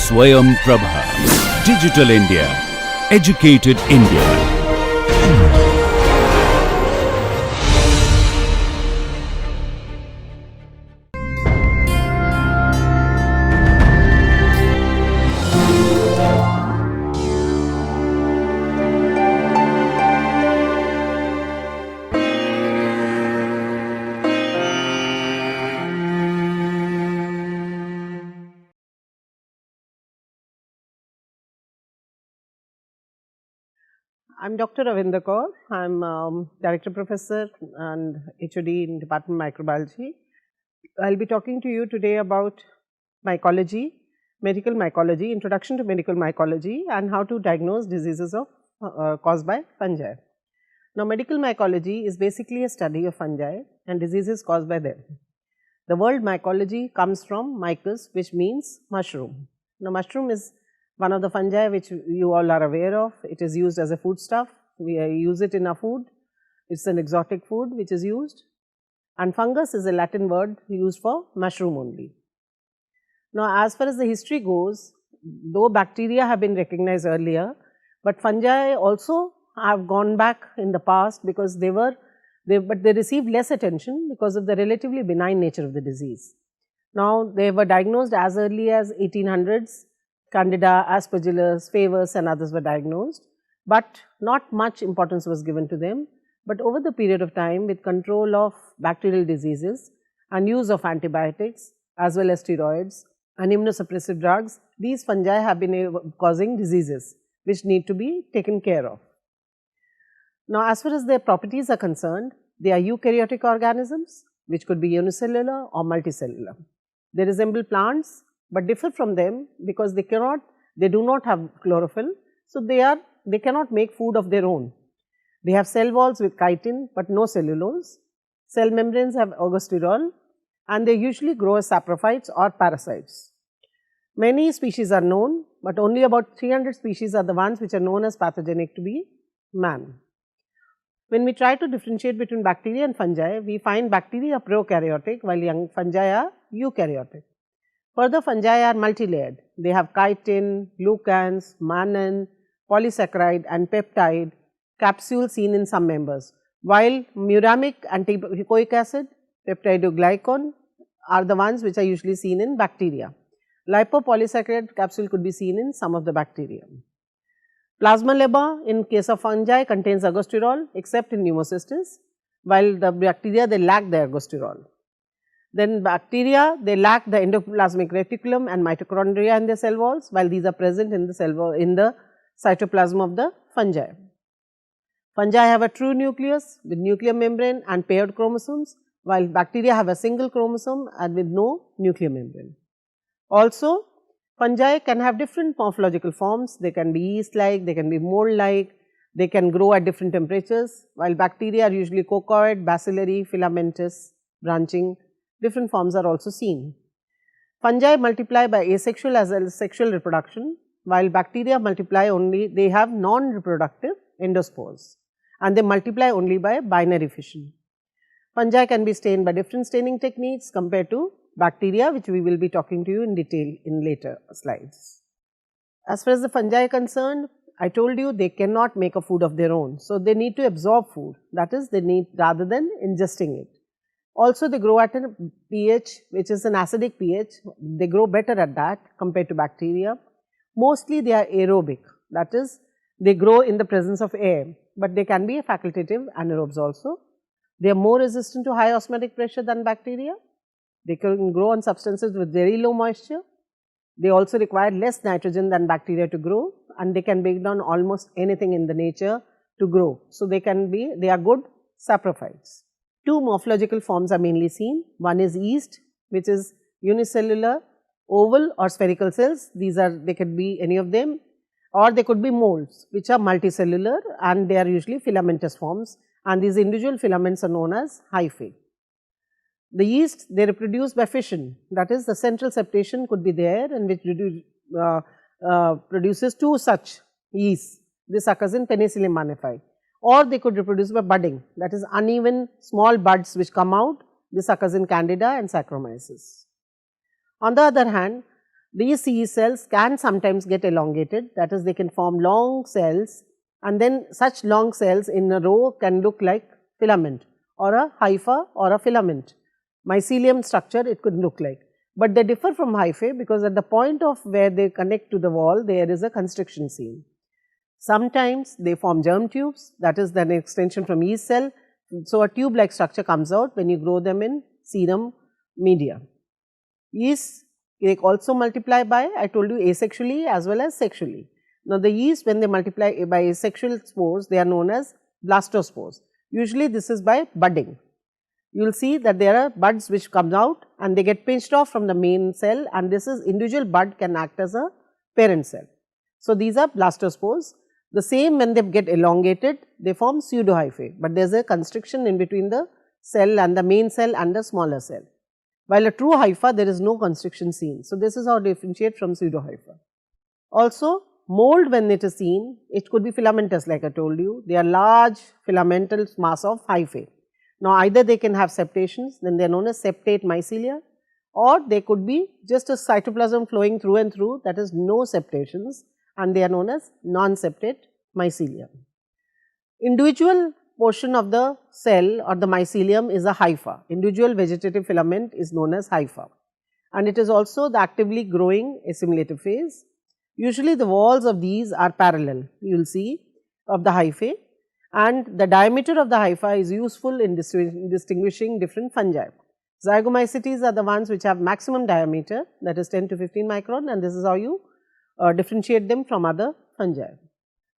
Swayam Prabha. Digital India. Educated India. I'm Dr. Ravinder Kaur. I'm Director Professor and HOD in Department of Microbiology. I'll be talking to you today about mycology, medical mycology, introduction to medical mycology and how to diagnose diseases of caused by fungi. Now, medical mycology is basically a study of fungi and diseases caused by them. The word mycology comes from mycos, which means mushroom. Now, mushroom is one of the fungi which you all are aware of. It is used as a foodstuff. We use it in our food. It's an exotic food which is used. And fungus is a Latin word used for mushroom only. Now, as far as the history goes, though bacteria have been recognized earlier, but fungi also have gone back in the past because they received less attention because of the relatively benign nature of the disease. Now, they were diagnosed as early as 1800s. Candida, Aspergillus, Phaeoid and others were diagnosed, but not much importance was given to them. But over the period of time, with control of bacterial diseases and use of antibiotics as well as steroids and immunosuppressive drugs, these fungi have been causing diseases which need to be taken care of. Now, as far as their properties are concerned, they are eukaryotic organisms which could be unicellular or multicellular. They resemble plants but differ from them because they do not have chlorophyll. So, they cannot make food of their own. They have cell walls with chitin but no cellulose. Cell membranes have ergosterol and they usually grow as saprophytes or parasites. Many species are known, but only about 300 species are the ones which are known as pathogenic to be man. When we try to differentiate between bacteria and fungi, we find bacteria are prokaryotic while young fungi are eukaryotic. Further, fungi are multilayered. They have chitin, glucans, mannan, polysaccharide and peptide capsule seen in some members, while muramic antipoic acid, peptidoglycan are the ones which are usually seen in bacteria. Lipopolysaccharide capsule could be seen in some of the bacteria. Plasma leba in case of fungi contains ergosterol except in pneumocystis, while the bacteria they lack the ergosterol. Then bacteria, they lack the endoplasmic reticulum and mitochondria in their cell walls, while these are present in the cell wall in the cytoplasm of the fungi. Fungi have a true nucleus with nuclear membrane and paired chromosomes, while bacteria have a single chromosome and with no nuclear membrane. Also, fungi can have different morphological forms. They can be yeast-like, they can be mold-like, they can grow at different temperatures, while bacteria are usually cocoid, bacillary, filamentous, branching. Different forms are also seen. Fungi multiply by asexual as well as sexual reproduction, while bacteria multiply only, they have non-reproductive endospores and they multiply only by binary fission. Fungi can be stained by different staining techniques compared to bacteria, which we will be talking to you in detail in later slides. As far as the fungi are concerned, I told you they cannot make a food of their own. So, they need to absorb food, that is they need rather than ingesting it. Also, they grow at a pH which is an acidic pH, they grow better at that compared to bacteria. Mostly they are aerobic, that is they grow in the presence of air, but they can be facultative anaerobes also. They are more resistant to high osmotic pressure than bacteria. They can grow on substances with very low moisture. They also require less nitrogen than bacteria to grow and they can break down almost anything in the nature to grow. So, they are good saprophytes. Two morphological forms are mainly seen. One is yeast, which is unicellular, oval or spherical cells. They could be any of them, or they could be molds, which are multicellular and they are usually filamentous forms, and these individual filaments are known as hyphae. The yeast, they reproduce by fission, that is the central septation could be there and which produces two such yeasts. This occurs in Penicillium manifae. Or they could reproduce by budding, that is uneven small buds which come out. This occurs in Candida and Saccharomyces. On the other hand, these yeast cells can sometimes get elongated, that is, they can form long cells, and then such long cells in a row can look like filament or a hypha or a filament. Mycelium structure it could look like, but they differ from hyphae because at the point of where they connect to the wall, there is a constriction seen. Sometimes they form germ tubes, that is an extension from yeast cell. So, a tube like structure comes out when you grow them in serum media. Yeast, they also multiply by, I told you, asexually as well as sexually. Now, the yeast, when they multiply by asexual spores, they are known as blastospores. Usually this is by budding. You will see that there are buds which come out and they get pinched off from the main cell, and this is individual bud can act as a parent cell. So, these are blastospores. The same, when they get elongated, they form pseudohyphae, but there is a constriction in between the cell and the main cell and the smaller cell. While a true hypha, there is no constriction seen. So, this is how to differentiate from pseudohypha. Also, mould, when it is seen, it could be filamentous like I told you. They are large filamental mass of hyphae. Now, either they can have septations, then they are known as septate mycelia, or they could be just a cytoplasm flowing through and through, that is no septations, and they are known as non-septate mycelia. Individual portion of the cell or the mycelium is a hypha. Individual vegetative filament is known as hypha, and it is also the actively growing assimilative phase. Usually the walls of these are parallel, you will see, of the hyphae, and the diameter of the hypha is useful in distinguishing different fungi. Zygomycetes are the ones which have maximum diameter, that is 10 to 15 micron, and this is how you differentiate them from other fungi.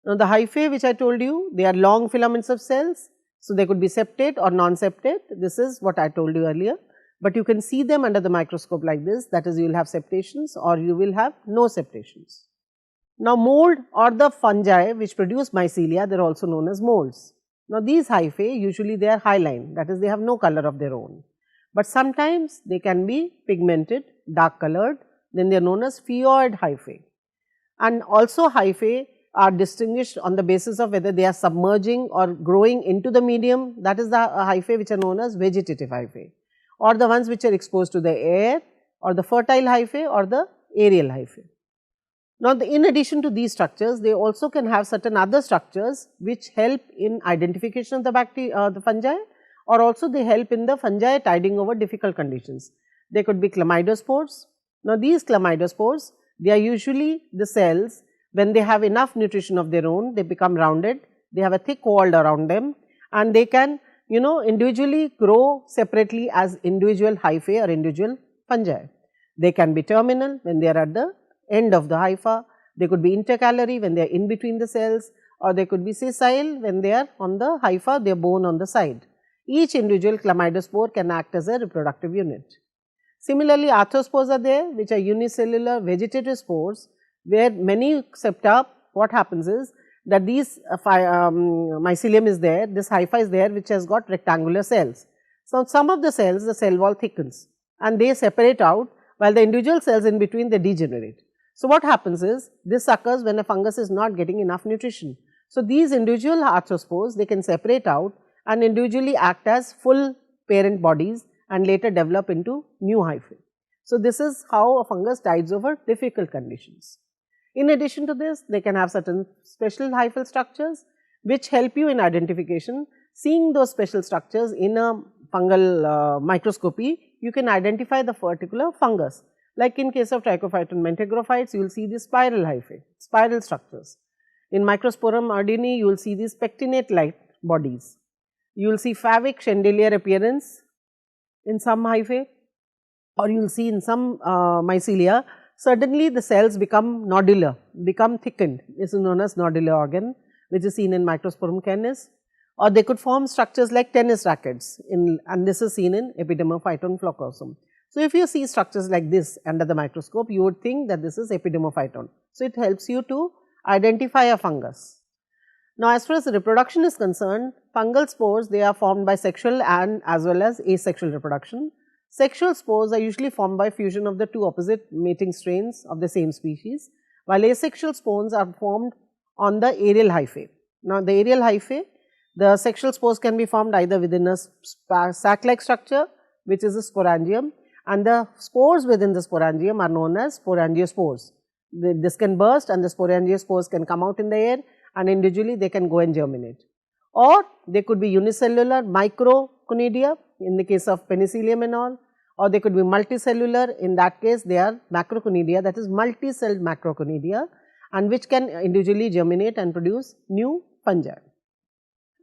Now, the hyphae which I told you, they are long filaments of cells. So, they could be septate or non-septate. This is what I told you earlier, but you can see them under the microscope like this, that is, you will have septations or you will have no septations. Now, mould or the fungi which produce mycelia, they are also known as molds. Now, these hyphae usually they are hyaline, that is, they have no color of their own, but sometimes they can be pigmented, dark colored, then they are known as Phaeoid hyphae. And also hyphae are distinguished on the basis of whether they are submerging or growing into the medium, that is the hyphae which are known as vegetative hyphae, or the ones which are exposed to the air, or the fertile hyphae or the aerial hyphae. Now, in addition to these structures, they also can have certain other structures which help in identification of the bacteria, the fungi, or also they help in the fungi tiding over difficult conditions. They could be Chlamydospores. Now, these Chlamydospores, they are usually the cells, when they have enough nutrition of their own, they become rounded, they have a thick wall around them, and they can individually grow separately as individual hyphae or individual fungi. They can be terminal when they are at the end of the hypha, they could be intercalary when they are in between the cells, or they could be sessile when they are on the hypha, they are bone on the side. Each individual chlamydospore can act as a reproductive unit. Similarly, arthrospores are there, which are unicellular vegetative spores, where many septa, what happens is that these mycelium is there, this hypha is there, which has got rectangular cells. So, some of the cells, the cell wall thickens and they separate out, while the individual cells in between they degenerate. So, what happens is this occurs when a fungus is not getting enough nutrition. So, these individual arthrospores, they can separate out and individually act as full parent bodies and later develop into new hyphae. So, this is how a fungus tides over difficult conditions. In addition to this, they can have certain special hyphal structures which help you in identification. Seeing those special structures in a fungal microscopy, you can identify the particular fungus. Like in case of Trichophyton mentagrophytes, you will see the spiral hyphae, spiral structures. In Microsporum ardeni, you will see these pectinate-like bodies. You will see favic chandelier appearance in some hyphae, or you will see in some mycelia. Suddenly the cells become nodular, become thickened. This is known as nodular organ, which is seen in Microsporum canis, or they could form structures like tennis rackets, and this is seen in Epidermophyton flocosum. So, if you see structures like this under the microscope, you would think that this is Epidermophyton. So, it helps you to identify a fungus. Now, as far as reproduction is concerned, fungal spores, they are formed by sexual and as well as asexual reproduction. Sexual spores are usually formed by fusion of the two opposite mating strains of the same species, while asexual spores are formed on the aerial hyphae. Now, the aerial hyphae, the sexual spores can be formed either within a sac-like structure, which is a sporangium, and the spores within the sporangium are known as sporangiospores. This can burst and the sporangiospores can come out in the air, and individually they can go and germinate. Or they could be unicellular microconidia in the case of penicillium and all, or they could be multicellular. In that case they are macroconidia, that is multi-celled macroconidia, and which can individually germinate and produce new fungi.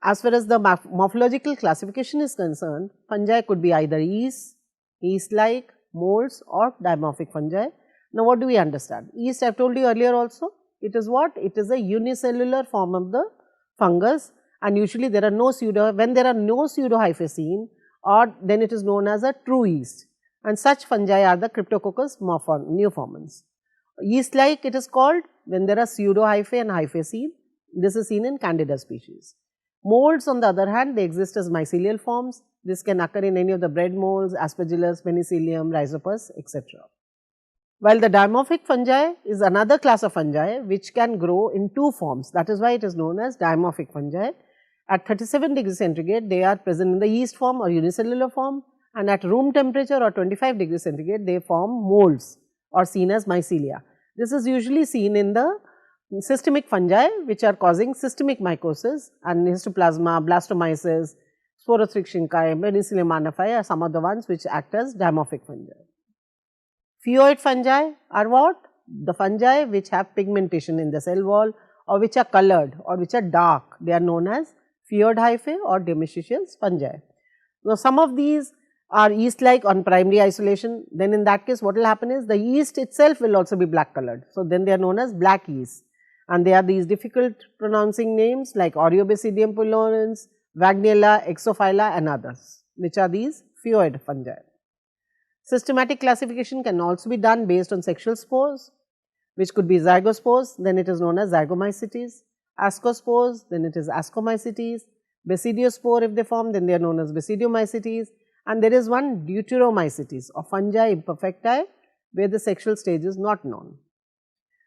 As far as the morphological classification is concerned, fungi could be either yeast, yeast-like, molds or dimorphic fungi. Now, what do we understand? Yeast, I have told you earlier also, it is what? It is a unicellular form of the fungus, and usually there are no when there are no pseudohyphae seen, or then it is known as a true yeast, and such fungi are the Cryptococcus neoformans. Yeast-like it is called when there are pseudohyphae and hyphae seen. This is seen in Candida species. Molds on the other hand, they exist as mycelial forms. This can occur in any of the bread molds, Aspergillus, Penicillium, Rhizopus, etc. While the dimorphic fungi is another class of fungi which can grow in two forms, that is why it is known as dimorphic fungi. At 37 degrees centigrade, they are present in the yeast form or unicellular form, and at room temperature or 25 degrees centigrade, they form molds or seen as mycelia. This is usually seen in the systemic fungi which are causing systemic mycosis, and histoplasma, blastomyces, Sporotrichia, Penicillium anaphae are some of the ones which act as dimorphic fungi. Phaeoid fungi are what? The fungi which have pigmentation in the cell wall, or which are colored or which are dark. They are known as phaeoid hyphae or dioecious fungi. Now, some of these are yeast-like on primary isolation. Then in that case, what will happen is the yeast itself will also be black colored. So, then they are known as black yeast, and they are these difficult pronouncing names like Basidium pullulensis, Vagnella, Exophylla and others, which are these phaeoid fungi. Systematic classification can also be done based on sexual spores, which could be zygospores, then it is known as Zygomycetes, Ascospores, then it is Ascomycetes, Basidiospore if they form, then they are known as Basidiomycetes, and there is one Deuteromycetes or Fungi imperfecti where the sexual stage is not known.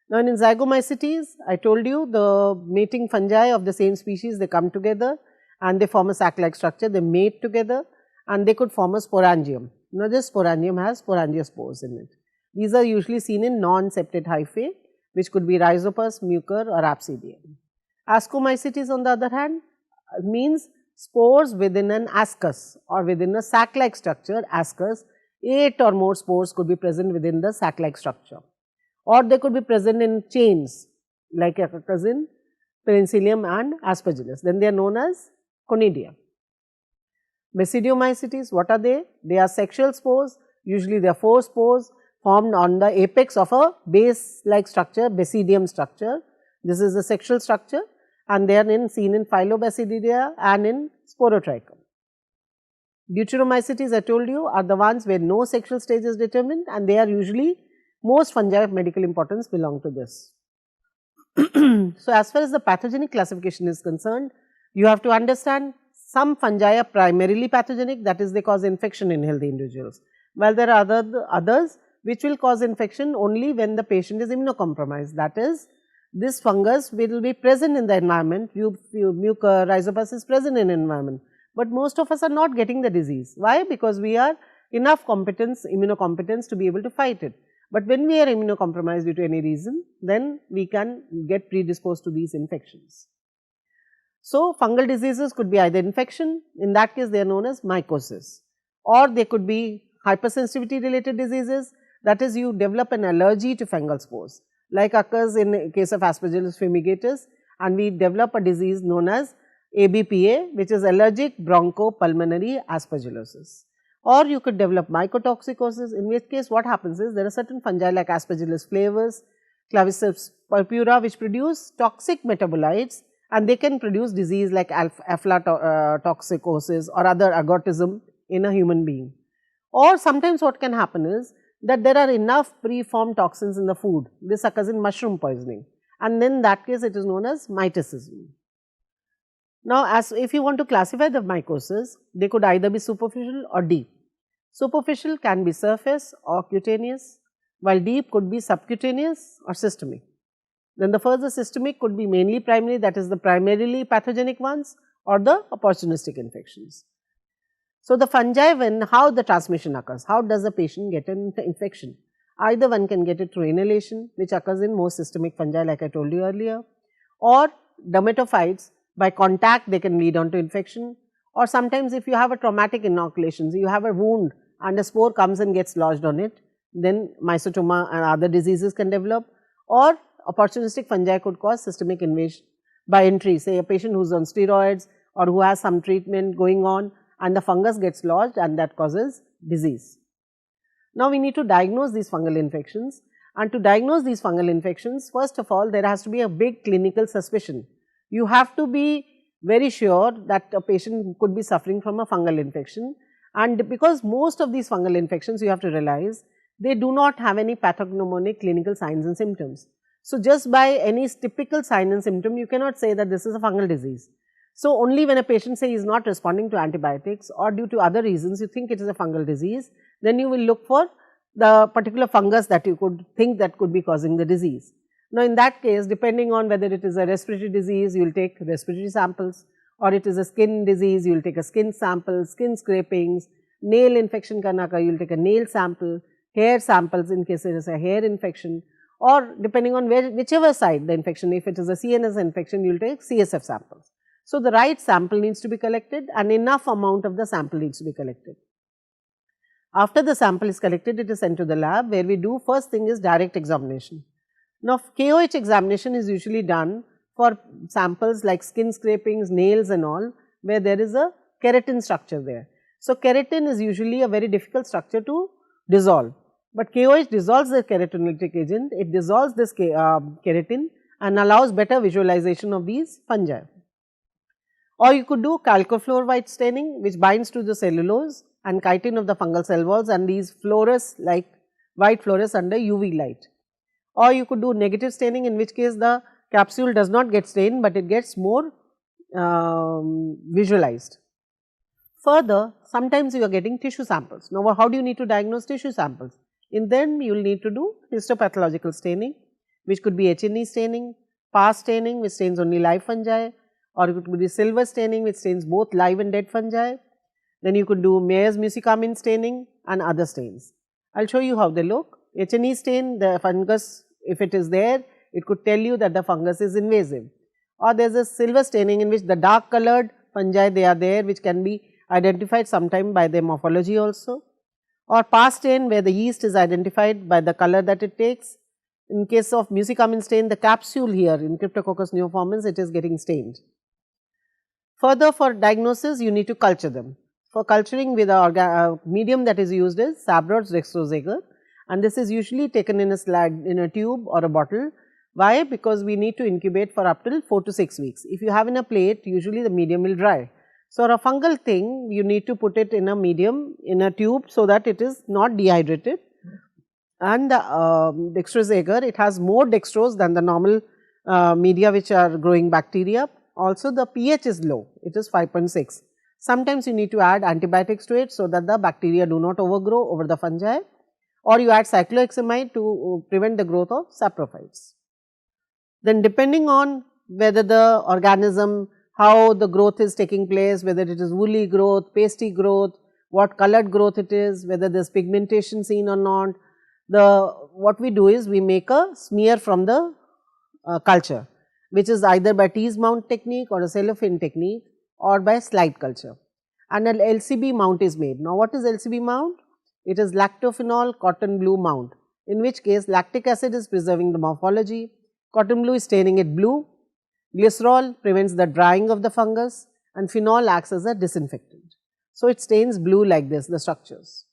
Now, in Zygomycetes, I told you the mating fungi of the same species, they come together and they form a sac-like structure, they mate together and they could form a sporangium. Now, this sporangium has sporangiospores in it. These are usually seen in non-septate hyphae, which could be Rhizopus, Mucor or Absidium. Ascomycetes on the other hand means spores within an ascus or within a sac-like structure, ascus. 8 or more spores could be present within the sac-like structure, or they could be present in chains like occurs in Penicillium and Aspergillus. Then they are known as conidia. Basidiomycetes, what are they? They are sexual spores. Usually they are 4 spores formed on the apex of a base-like structure, basidium structure. This is the sexual structure, and they are seen in Phylobasidia and in Sporotrichum. Deuteromycetes, I told you, are the ones where no sexual stage is determined, and they are usually, most fungi of medical importance belong to this. So, as far as the pathogenic classification is concerned, you have to understand some fungi are primarily pathogenic, that is they cause infection in healthy individuals, while there are others which will cause infection only when the patient is immunocompromised, that is this fungus will be present in the environment, Mucor, Rhizopus is present in environment, but most of us are not getting the disease. Why? Because we are enough competence, immunocompetence to be able to fight it. But when we are immunocompromised due to any reason, then we can get predisposed to these infections. So, fungal diseases could be either infection, in that case they are known as mycosis, or they could be hypersensitivity related diseases, that is you develop an allergy to fungal spores, like occurs in case of Aspergillus fumigatus, and we develop a disease known as ABPA, which is allergic bronchopulmonary aspergillosis. Or you could develop mycotoxicosis, in which case what happens is there are certain fungi like Aspergillus flavus, Claviceps purpura which produce toxic metabolites, and they can produce disease like aflatoxicosis or other agotism in a human being. Or sometimes what can happen is that there are enough preformed toxins in the food, this occurs in mushroom poisoning, and then in that case it is known as myticism. Now, as if you want to classify the mycosis, they could either be superficial or deep. Superficial can be surface or cutaneous, while deep could be subcutaneous or systemic. Then the further systemic could be mainly primary, that is the primarily pathogenic ones, or the opportunistic infections. So, the fungi, how the transmission occurs, how does the patient get an infection? Either one can get it through inhalation, which occurs in most systemic fungi like I told you earlier, or dermatophytes, by contact they can lead on to infection, or sometimes if you have a traumatic inoculation, so you have a wound and a spore comes and gets lodged on it, then mycetoma and other diseases can develop, or opportunistic fungi could cause systemic invasion by entry, say a patient who is on steroids or who has some treatment going on and the fungus gets lodged and that causes disease. Now, we need to diagnose these fungal infections, and to diagnose these fungal infections, first of all there has to be a big clinical suspicion. You have to be very sure that a patient could be suffering from a fungal infection, and because most of these fungal infections, you have to realize, they do not have any pathognomonic clinical signs and symptoms. So, just by any typical sign and symptom, you cannot say that this is a fungal disease. So, only when a patient say he is not responding to antibiotics or due to other reasons you think it is a fungal disease, then you will look for the particular fungus that you could think that could be causing the disease. Now, in that case, depending on whether it is a respiratory disease, you will take respiratory samples, or it is a skin disease, you will take a skin sample, skin scrapings, nail infection can occur, you will take a nail sample, hair samples in case it is a hair infection, or depending on whichever side the infection, if it is a CNS infection, you will take CSF samples. So, the right sample needs to be collected and enough amount of the sample needs to be collected. After the sample is collected, it is sent to the lab where we do first thing is direct examination. Now, KOH examination is usually done for samples like skin scrapings, nails and all, where there is a keratin structure there. So, keratin is usually a very difficult structure to dissolve, but KOH dissolves the keratinolytic agent, it dissolves this keratin and allows better visualization of these fungi. Or you could do chalcofluoride staining, which binds to the cellulose and chitin of the fungal cell walls, and these fluoresce like white fluoresce under UV light. Or you could do negative staining, in which case the capsule does not get stained, but it gets more visualized. Further, sometimes you are getting tissue samples. Now, how do you need to diagnose tissue samples? In them, you will need to do histopathological staining, which could be H&E staining, PAS staining, which stains only live fungi, or it could be silver staining, which stains both live and dead fungi. Then you could do Meyer's musicamin staining and other stains. I will show you how they look. H&E stain, the fungus, if it is there, it could tell you that the fungus is invasive. Or there is a silver staining in which the dark colored fungi, they are there, which can be identified sometime by their morphology also. Or PAS stain, where the yeast is identified by the color that it takes. In case of musicamin stain, the capsule here in Cryptococcus neoformans, it is getting stained. Further, for diagnosis, you need to culture them. For culturing, with a medium that is used is Sabrot's dextrose agar, and this is usually taken in a tube or a bottle. Why? Because we need to incubate for up till 4 to 6 weeks. If you have in a plate, usually the medium will dry. So, a fungal thing, you need to put it in a medium, in a tube, so that it is not dehydrated. And the dextrose agar, it has more dextrose than the normal media which are growing bacteria. Also, the pH is low, it is 5.6. Sometimes you need to add antibiotics to it, so that the bacteria do not overgrow over the fungi, or you add cyclohexamide to prevent the growth of saprophytes. Then, depending on whether the organism, how the growth is taking place, whether it is woolly growth, pasty growth, what colored growth it is, whether there is pigmentation seen or not, what we do is we make a smear from the culture, which is either by tease mount technique or a cellophane technique, or by slide culture, and an LCB mount is made. Now, what is LCB mount? It is lactophenol cotton blue mount, in which case lactic acid is preserving the morphology, cotton blue is staining it blue, glycerol prevents the drying of the fungus, and phenol acts as a disinfectant. So, it stains blue like this, the structures.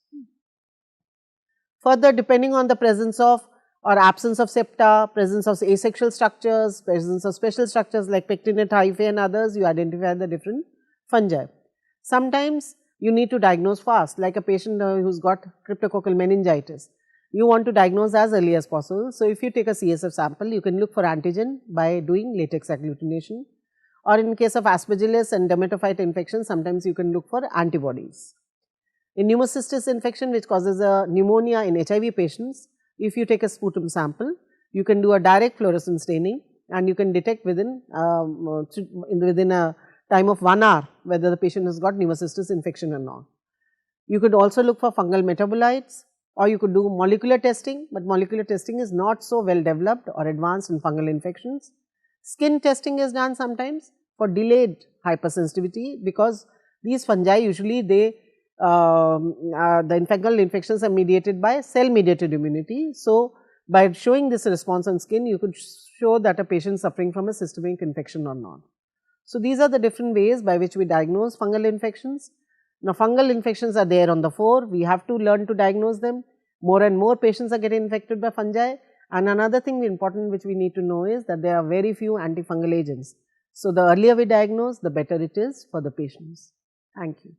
Further, depending on the presence of or absence of septa, presence of asexual structures, presence of special structures like pectinate, hyphae and others, you identify the different fungi. Sometimes you need to diagnose fast, like a patient who has got cryptococcal meningitis. You want to diagnose as early as possible. So, if you take a CSF sample, you can look for antigen by doing latex agglutination, or in case of aspergillus and dermatophyte infection, sometimes you can look for antibodies. In pneumocystis infection, which causes a pneumonia in HIV patients, if you take a sputum sample, you can do a direct fluorescence staining and you can detect within a time of 1 hour whether the patient has got pneumocystis infection or not. You could also look for fungal metabolites, or you could do molecular testing, but molecular testing is not so well developed or advanced in fungal infections. Skin testing is done sometimes for delayed hypersensitivity, because these fungi usually the fungal infections are mediated by cell mediated immunity. So, by showing this response on skin, you could show that a patient is suffering from a systemic infection or not. So, these are the different ways by which we diagnose fungal infections. Now, fungal infections are there on the fore, we have to learn to diagnose them. More and more patients are getting infected by fungi, and another thing important which we need to know is that there are very few antifungal agents. So, the earlier we diagnose, the better it is for the patients. Thank you.